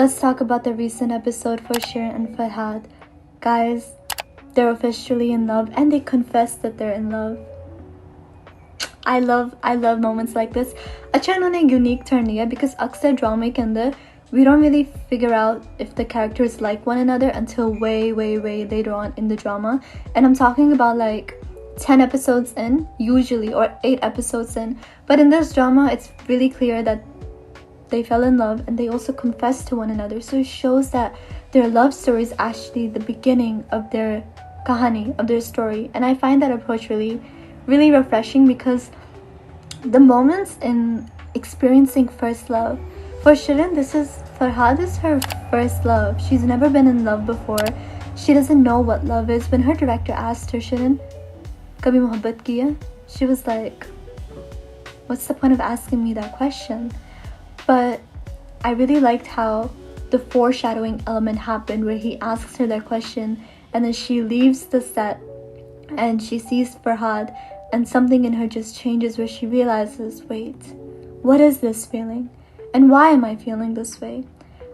Let's talk about the recent episode for Shirin and Farhad. Guys, they're officially in love and they confess that they're in love. I love moments like this. अच्छा इन्होंने unique turn लिया because अक्सर drama के अंदर we don't really figure out if the characters like one another until way later on in the drama. And I'm talking about like 10 episodes in usually, or 8 episodes in. But in this drama it's really clear that they fell in love and they also confessed to one another. So it shows that their love story is actually the beginning of their kahani, of their story. And I find that approach really refreshing, because the moments in experiencing first love, for Shirin, Farhad is her first love. She's never been in love before. She doesn't know what love is. When her director asked her, Shirin, kabhi mohabbat ki hai? She was like, what's the point of asking me that question? But I really liked how the foreshadowing element happened, where he asks her that question and then she leaves the set and she sees Farhad and something in her just changes, where she realizes, wait, what is this feeling? And why am I feeling this way?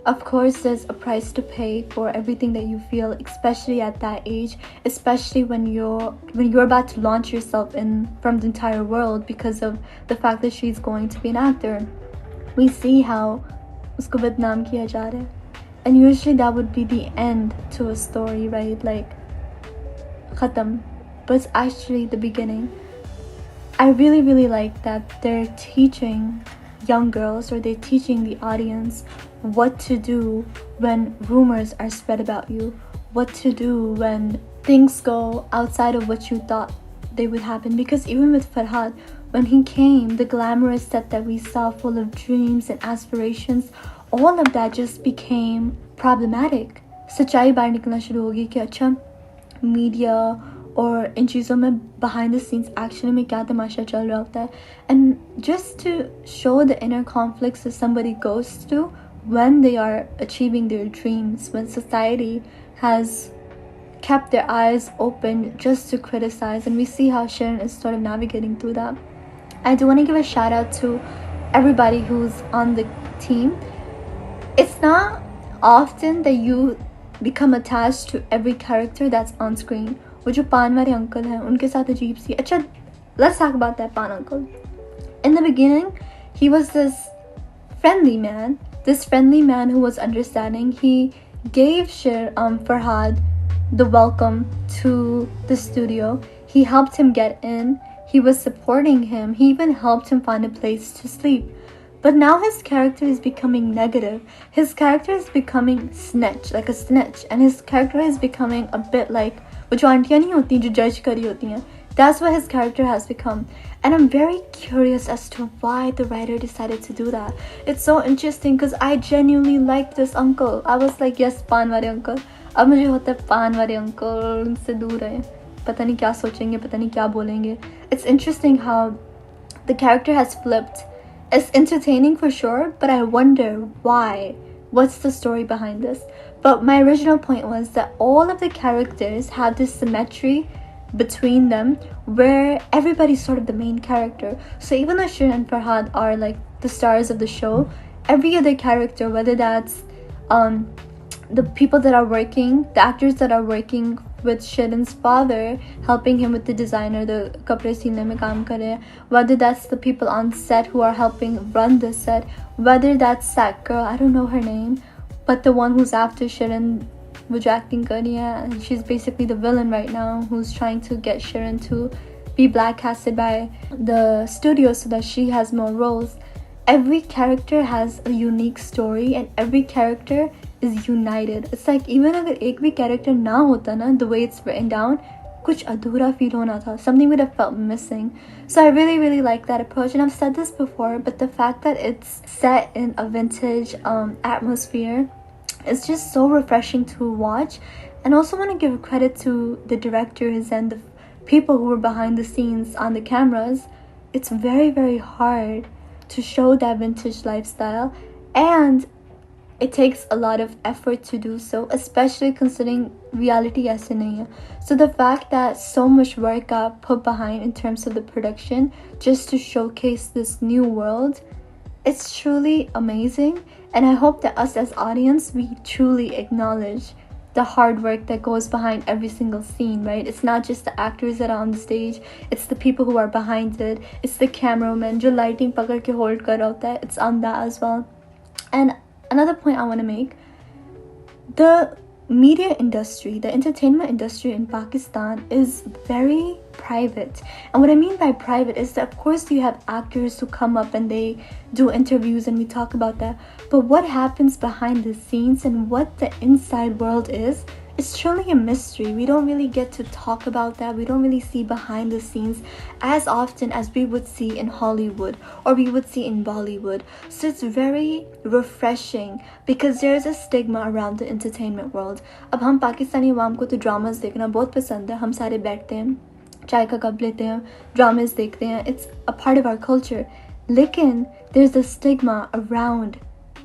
Of course, there's a price to pay for everything that you feel, especially at that age, especially when you're about to launch yourself in from the entire world because of the fact that she's going to be an actor. We see how usko badnaam kiya ja raha hai. And usually that would be the end to a story, right? Like, khatam. But it's actually the beginning. I really like that they're teaching young girls, or they're teaching the audience what to do when rumors are spread about you, what to do when things go outside of what you thought they would happen. Because even with Farhad, when he came, the glamorous set that we saw full of dreams and aspirations, all of that just became problematic. सच्चाई बाहर निकलना शुरू होगी कि अच्छा media और इन चीज़ों में behind the scenes actually में क्या तमाशा चल रहा होता है. And just to show the inner conflicts that somebody goes through when they are achieving their dreams, when society has kept their eyes open just to criticize, and we see how Shirin is sort of navigating through that. I do want to give a shout out to everybody who's on the team. It's not often that you become attached to every character that's on screen. वो जो पान वाले uncle हैं उनके साथ अजीब सी अच्छा let's talk about that पान uncle. In the beginning, he was this friendly man who was understanding. He gave Farhad the welcome to the studio. He helped him get in. He was supporting him. He even helped him find a place to sleep. But now his character is becoming negative. His character is becoming like a snitch. And his character is becoming a bit like वो जो आंटियाँ नहीं होती जो जज करी होती हैं. That's what his character has become. And I'm very curious as to why the writer decided to do that. It's so interesting because I genuinely liked this uncle. I was like, yes, पान वाले uncle. अब मुझे होता है पान वाले uncle उनसे दूर है. पता नहीं क्या सोचेंगे, पता नहीं क्या बोलेंगे. It's interesting how the character has flipped. It's entertaining for sure, but I wonder why. What's the story behind this? But my original point was that all of the characters have this symmetry between them where everybody's sort of the main character. So even though Shirin and Farhad are like the stars of the show, every other character, whether that's the people that are working, the actors that are working with Shirin's father, helping him with the designer, the kapde silne mein kaam kar rahe hain, whether that's the people on set who are helping run the set, whether that's that girl, I don't know her name, but the one who's after Shirin, wo jo acting kar rahi hai, and she's basically the villain right now, who's trying to get Shirin to be blackcasted by the studio so that she has more roles. Every character has a unique story and every character is united. It's like even अगर एक भी character ना होता ना, the way it's written down, कुछ अधूरा feel होना था. Something would have felt missing. So I really like that approach, and I've said this before, but the fact that it's set in a vintage atmosphere is just so refreshing to watch. And also want to give credit to the directors and the people who were behind the scenes on the cameras. It's very hard to show that vintage lifestyle, and it takes a lot of effort to do so, especially considering reality aise nahi hai. So the fact that so much work got put behind in terms of the production just to showcase this new world It's truly amazing, and I hope that us as audience, we truly acknowledge the hard work that goes behind every single scene, right? It's not just the actors that are on the stage, it's the people who are behind it, it's the cameraman जो lighting पकड़ के hold कर रहा होता है, it's on that as well. And another point I want to make, the media industry, the entertainment industry in Pakistan is very private. And what I mean by private is that of course you have actors who come up and they do interviews and we talk about that, but what happens behind the scenes and what the inside world is, it's truly a mystery. We don't really get to talk about that. We don't really see behind the scenes as often as we would see in Hollywood or we would see in Bollywood. So it's very refreshing because there's a stigma around the entertainment world. अब हम पाकिस्तानी अवाम को तो dramas देखना बहुत पसंद है. हम सारे बैठते हैं, चाय का कप लेते हैं, ड्रामास देखते हैं. It's a part of our culture. लेकिन there's a stigma around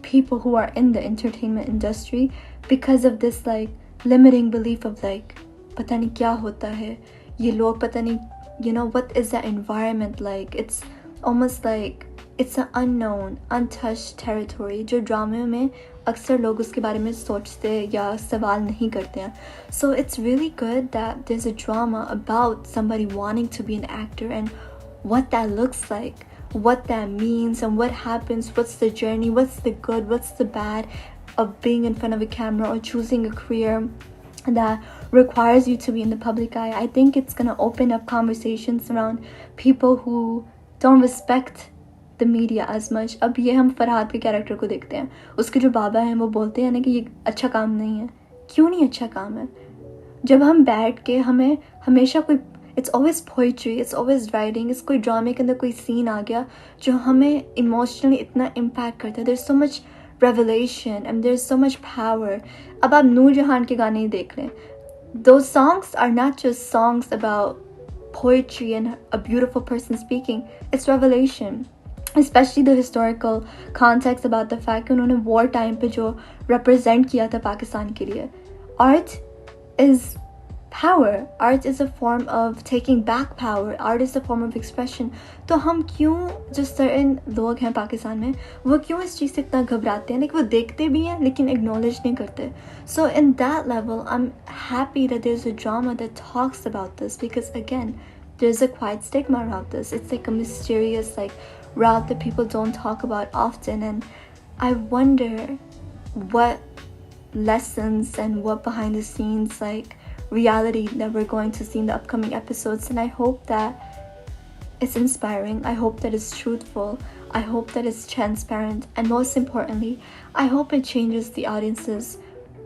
people who are in the entertainment industry because of this like limiting belief of like पता नहीं क्या होता है ये लोग, पता नहीं, you know, what is that environment like. It's almost like it's an unknown, untouched territory जो ड्रामे में अक्सर लोग उसके बारे में सोचते या सवाल नहीं करते हैं. So it's really good that there's a drama about somebody wanting to be an actor and what that looks like, what that means and what happens, what's the journey, what's the good, what's the bad of being in front of a camera or choosing a career that requires you to be in the public eye. I think it's going to open up conversations around people who don't respect the media as much. अब ये हम फरहाद के character को देखते हैं, उसके जो बाबा हैं वो बोलते हैं ना कि ये अच्छा काम नहीं है. क्यों नहीं अच्छा काम है? जब हम बैठ के हमें हमेशा कोई, it's always poetry, it's always writing, इस कोई ड्रामे के अंदर कोई सीन आ गया जो हमें इमोशनली इतना इम्पैक्ट करता है. there's so much revelation and there's so much power. अब आप नूर जहान के गाने ही देख लें, those songs are not just songs about poetry and a beautiful person speaking, it's revelation, especially the historical context about the fact कि उन्होंने war time पे जो represent किया था पाकिस्तान के लिए. Art is power. Art is a form of taking back power. Art is a form of expression. तो हम क्यों, जो certain लोग हैं पाकिस्तान में, वो क्यों इस चीज़ से इतना घबराते हैं? Like वो देखते भी हैं लेकिन acknowledge नहीं करते. So in that level, I'm happy that there's a drama that talks about this because again, there's a quiet stigma around this. It's like a mysterious like route that people don't talk about often, and I wonder what lessons and what behind the scenes like reality that we're going to see in the upcoming episodes. And I hope that it's inspiring, I hope that it's truthful, I hope that it's transparent, and most importantly, I hope it changes the audience's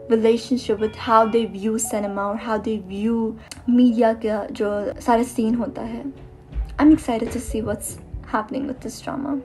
relationship with how they view cinema or how they view media का जो सारा scene होता है. I'm excited to see what's happening with this drama.